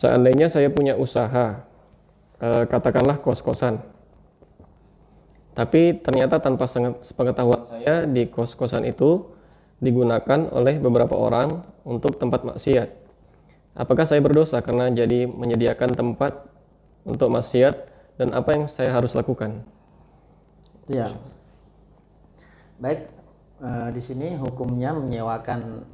Seandainya saya punya usaha, katakanlah kos-kosan, tapi ternyata tanpa sepengetahuan saya di kos-kosan itu digunakan oleh beberapa orang untuk tempat maksiat. Apakah saya berdosa karena jadi menyediakan tempat untuk maksiat, dan apa yang saya harus lakukan? Ya, baik. Di sini hukumnya menyewakan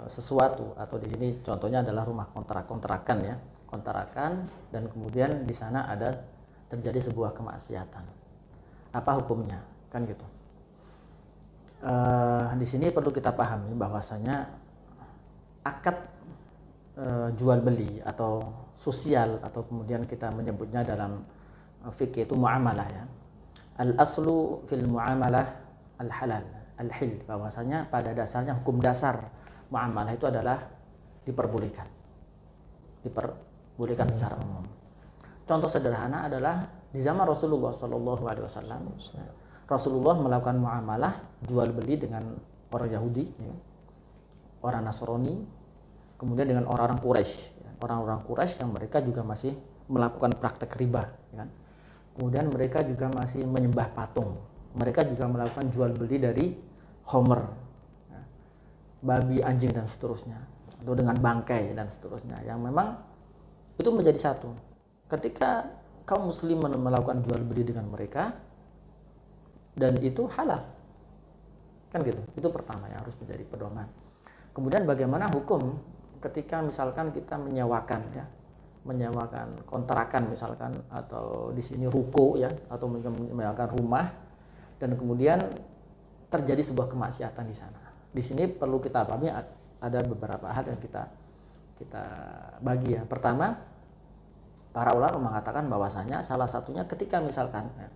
sesuatu, atau di sini contohnya adalah rumah kontrakan ya, kontrakan, dan kemudian di sana ada terjadi sebuah kemaksiatan. Apa hukumnya? Kan gitu. Di sini perlu kita pahami bahwasanya akad jual beli atau sosial, atau kemudian kita menyebutnya dalam fikih itu muamalah ya. Al aslu fil muamalah al halal, al hil, bahwasanya pada dasarnya hukum dasar muamalah itu adalah diperbolehkan secara umum. Contoh sederhana adalah di zaman Rasulullah Shallallahu Alaihi Wasallam, Rasulullah melakukan muamalah jual beli dengan orang Yahudi, ya, orang Nasrani, kemudian dengan orang-orang Quraisy yang mereka juga masih melakukan praktek riba, ya. Kemudian mereka juga masih menyembah patung, mereka juga melakukan jual beli dari homer, ya, babi, anjing, dan seterusnya, atau dengan bangkai dan seterusnya, yang memang itu menjadi satu. Ketika kaum muslim melakukan jual beli dengan mereka, dan itu halal, kan gitu. Itu pertama yang harus menjadi pedoman. Kemudian bagaimana hukum ketika misalkan kita menyewakan kontrakan misalkan, atau di sini ruko ya, atau menyewakan rumah, dan kemudian terjadi sebuah kemaksiatan di sana. Di sini perlu kita pahami ada beberapa hal yang kita bagi ya. Pertama, para ulama mengatakan bahwasanya salah satunya ketika misalkan ya,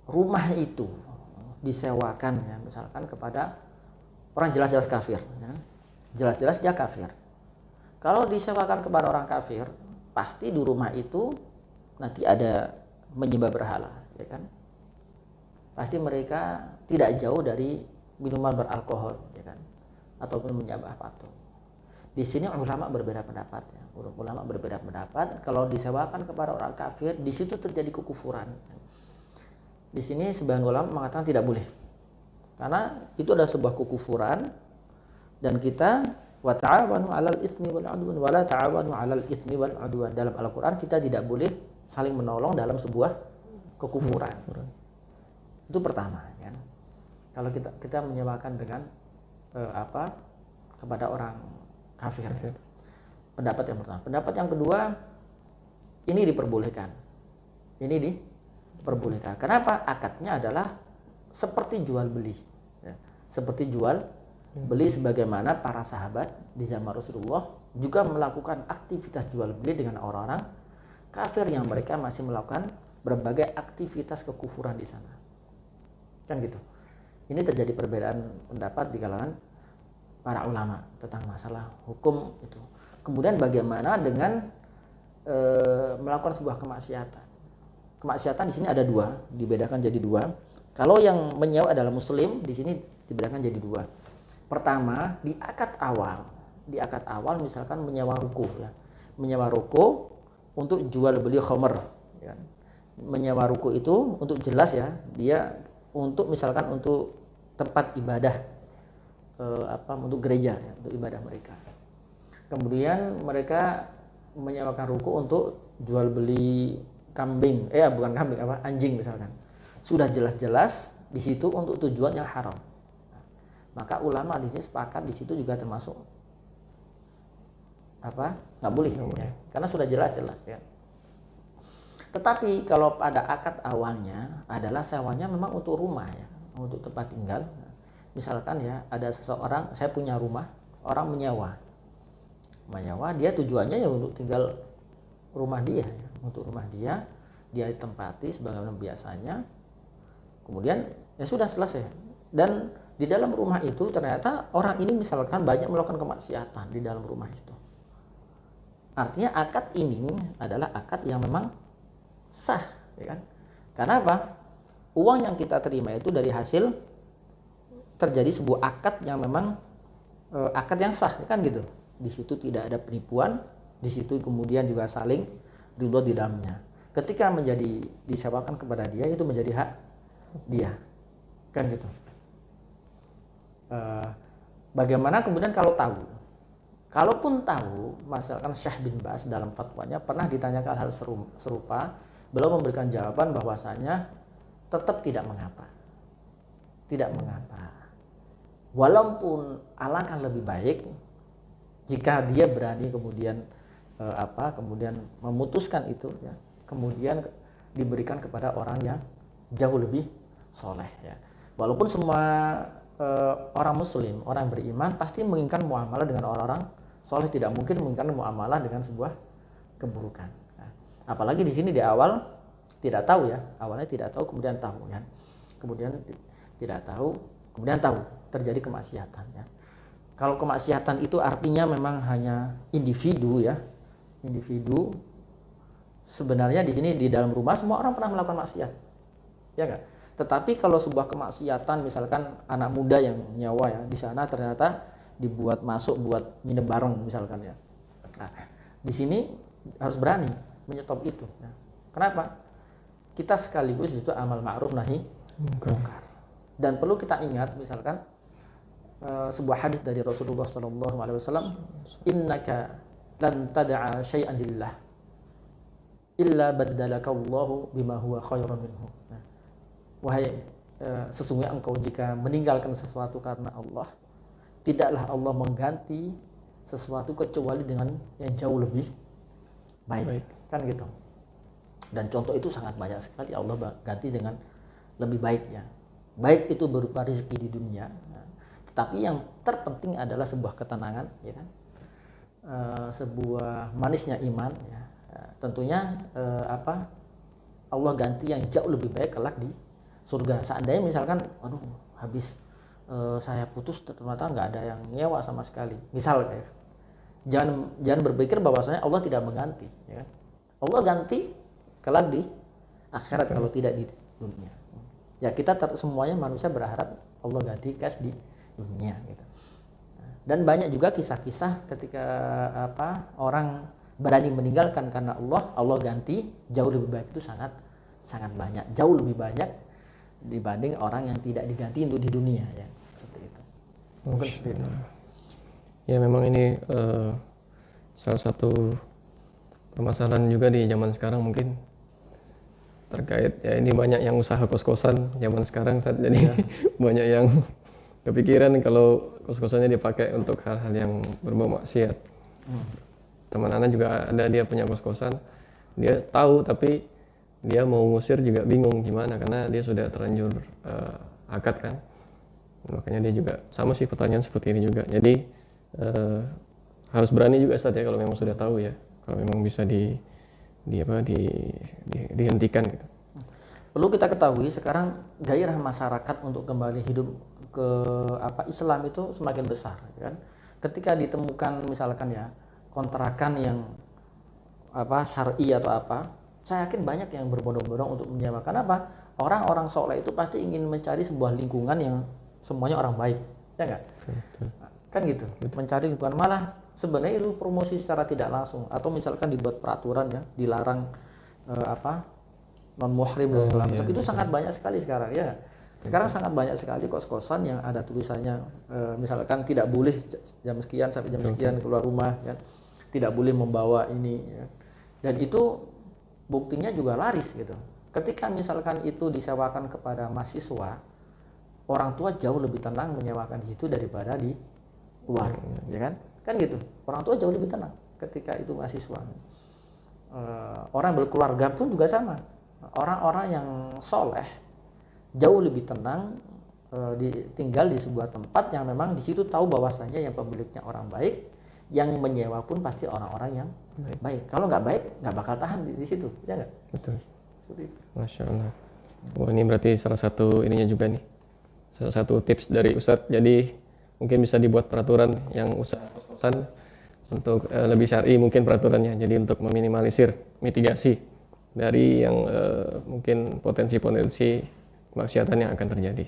rumah itu disewakan ya, misalkan kepada orang jelas-jelas kafir ya. Jelas-jelas dia kafir. Kalau disewakan kepada orang kafir, pasti di rumah itu nanti ada menyembah berhala, ya kan? Pasti mereka tidak jauh dari minuman beralkohol, ya kan? Ataupun menyembah patung. Di sini ulama berbeda pendapat, ya. Ulama berbeda pendapat. Kalau disewakan kepada orang kafir, di situ terjadi kekufuran. Di sini sebagian ulama mengatakan tidak boleh, karena itu adalah sebuah kekufuran, dan kita wa ta'awanu 'alal itsmi wal 'udwan wa la ta'awanu 'alal itsmi wal 'udwan. Dalam Al-Qur'an kita tidak boleh saling menolong dalam sebuah kekufuran. Itu pertama ya. Kalau kita menyewakan dengan kepada orang kafir. Ya. Pendapat yang pertama. Pendapat yang kedua, ini diperbolehkan. Ini diperbolehkan. Kenapa? Akadnya adalah seperti jual beli. Ya. Seperti jual beli, sebagaimana para sahabat di zaman Rasulullah juga melakukan aktivitas jual beli dengan orang-orang kafir yang mereka masih melakukan berbagai aktivitas kekufuran di sana, kan gitu. Ini terjadi perbedaan pendapat di kalangan para ulama tentang masalah hukum itu. Kemudian bagaimana dengan melakukan sebuah kemaksiatan? Kemaksiatan di sini ada dua, dibedakan jadi dua. Kalau yang menyewa adalah muslim, di sini dibedakan jadi dua. Pertama, di akad awal misalkan menyewa ruko ya. Menyewa ruko untuk jual beli khamr ya. Menyewa ruko itu untuk jelas ya, dia untuk misalkan untuk tempat ibadah untuk gereja ya, untuk ibadah mereka. Kemudian mereka menyewakan ruko untuk jual beli kambing, anjing misalkan. Sudah jelas-jelas di situ untuk tujuan yang haram. Maka ulama di sini sepakat di situ juga termasuk nggak boleh ya. Karena sudah jelas-jelas ya. Tetapi kalau pada akad awalnya adalah sewanya memang untuk rumah ya, untuk tempat tinggal. Misalkan ya ada seseorang, saya punya rumah, orang menyewa dia tujuannya ya untuk tinggal rumah dia ya. Untuk rumah dia ditempati sebagaimana biasanya. Kemudian ya sudah selesai. Dan di dalam rumah itu ternyata orang ini misalkan banyak melakukan kemaksiatan di dalam rumah itu. Artinya akad ini adalah akad yang memang sah, ya kan? Karena apa? Uang yang kita terima itu dari hasil terjadi sebuah akad yang memang akad yang sah, kan gitu. Di situ tidak ada penipuan, Di situ kemudian juga saling ridho di dalamnya. Ketika menjadi disewakan kepada dia, itu menjadi hak dia, kan gitu. Bagaimana kemudian kalau tahu? Kalaupun tahu, misalkan Syekh bin Baz dalam fatwanya pernah ditanyakan hal serupa, beliau memberikan jawaban bahwasanya tetap tidak mengapa. Tidak mengapa. Walaupun alangkah lebih baik jika dia berani kemudian kemudian memutuskan itu ya, kemudian diberikan kepada orang yang jauh lebih soleh ya. Walaupun semua orang muslim, orang beriman pasti menginginkan muamalah dengan orang-orang soleh, tidak mungkin menginginkan muamalah dengan sebuah keburukan. Nah, apalagi di sini di awal tidak tahu ya, awalnya tidak tahu kemudian tahu ya, kemudian tidak tahu kemudian tahu, terjadi kemaksiatan ya. Kalau kemaksiatan itu artinya memang hanya individu ya, individu. Sebenarnya di sini di dalam rumah semua orang pernah melakukan maksiat, ya nggak? Tetapi kalau sebuah kemaksiatan, misalkan anak muda yang nyawa ya, di sana ternyata dibuat masuk buat minum bareng misalkan ya. Nah, di sini harus berani menyetop itu. Ya. Kenapa? Kita sekaligus itu amal ma'ruf nahi munkar. Dan perlu kita ingat, misalkan sebuah hadis dari Rasulullah SAW, innaka lan tad'a syai'an lillah illa baddalaka Allahu bima huwa khairun minhu. Nah, wahai sesungguhnya engkau jika meninggalkan sesuatu karena Allah, tidaklah Allah mengganti sesuatu kecuali dengan yang jauh lebih baik. Kan gitu. Dan contoh itu sangat banyak sekali, Allah ganti dengan lebih baik ya. Baik itu berupa rezeki di dunia, tetapi yang terpenting adalah sebuah ketenangan ya kan. Sebuah manisnya iman ya. Tentunya Allah ganti yang jauh lebih baik kelak di surga. Seandainya misalkan aduh habis saya putus ternyata nggak ada yang nyewa sama sekali, misal ya, jangan berpikir bahwasanya Allah tidak mengganti ya. Allah ganti kelak di akhirat kalau tidak di dunia ya. Kita semuanya manusia berharap Allah ganti cash di dunia gitu. Dan banyak juga kisah-kisah ketika orang berani meninggalkan karena Allah ganti jauh lebih baik, itu sangat banyak, jauh lebih banyak dibanding orang yang tidak diganti untuk di dunia ya, seperti itu. Mungkin seperti itu. Ya memang ini salah satu permasalahan juga di zaman sekarang mungkin terkait ya, ini banyak yang usaha kos-kosan zaman sekarang saat jadi banyak yang kepikiran kalau kos-kosannya dipakai untuk hal-hal yang berbau maksiat. Teman anak juga ada, dia punya kos-kosan, dia tahu tapi dia mau ngusir juga bingung gimana karena dia sudah terlanjur akad kan. Makanya dia juga sama sih pertanyaan seperti ini juga. Jadi harus berani juga Ustaz ya kalau memang sudah tahu ya, kalau memang bisa dihentikan gitu. Perlu kita ketahui sekarang gairah masyarakat untuk kembali hidup ke Islam itu semakin besar kan. Ketika ditemukan misalkan ya kontrakan yang syar'i atau saya yakin banyak yang berbondong-bondong untuk menyewakan. Orang-orang soleh itu pasti ingin mencari sebuah lingkungan yang semuanya orang baik, ya nggak? Kan gitu. Mencari lingkungan, malah sebenarnya itu promosi secara tidak langsung, atau misalkan dibuat peraturan ya, dilarang non muhrim dan segala macam. Itu sangat banyak sekali sekarang ya. Sekarang sangat banyak sekali kos-kosan yang ada tulisannya misalkan tidak boleh jam sekian sampai jam sekian keluar rumah ya. Tidak boleh membawa ini ya. Dan itu buktinya juga laris gitu. Ketika misalkan itu disewakan kepada mahasiswa, orang tua jauh lebih tenang menyewakan di situ daripada di luar, ya kan? Kan gitu. Orang tua jauh lebih tenang ketika itu mahasiswa. Orang berkeluarga pun juga sama. Orang-orang yang soleh jauh lebih tenang tinggal di sebuah tempat yang memang di situ tahu bahwasanya yang pemiliknya orang baik, yang menyewa pun pasti orang-orang yang baik. Kalau nggak baik, nggak bakal tahan di situ, ya nggak? Betul. Seperti itu. Masya Allah. Wah, ini berarti salah satu ininya juga nih, salah satu tips dari Ustadz. Jadi mungkin bisa dibuat peraturan yang usaha kos-kosan untuk lebih syar'i mungkin peraturannya. Jadi untuk meminimalisir mitigasi dari yang mungkin potensi-potensi kemaksiatan yang akan terjadi.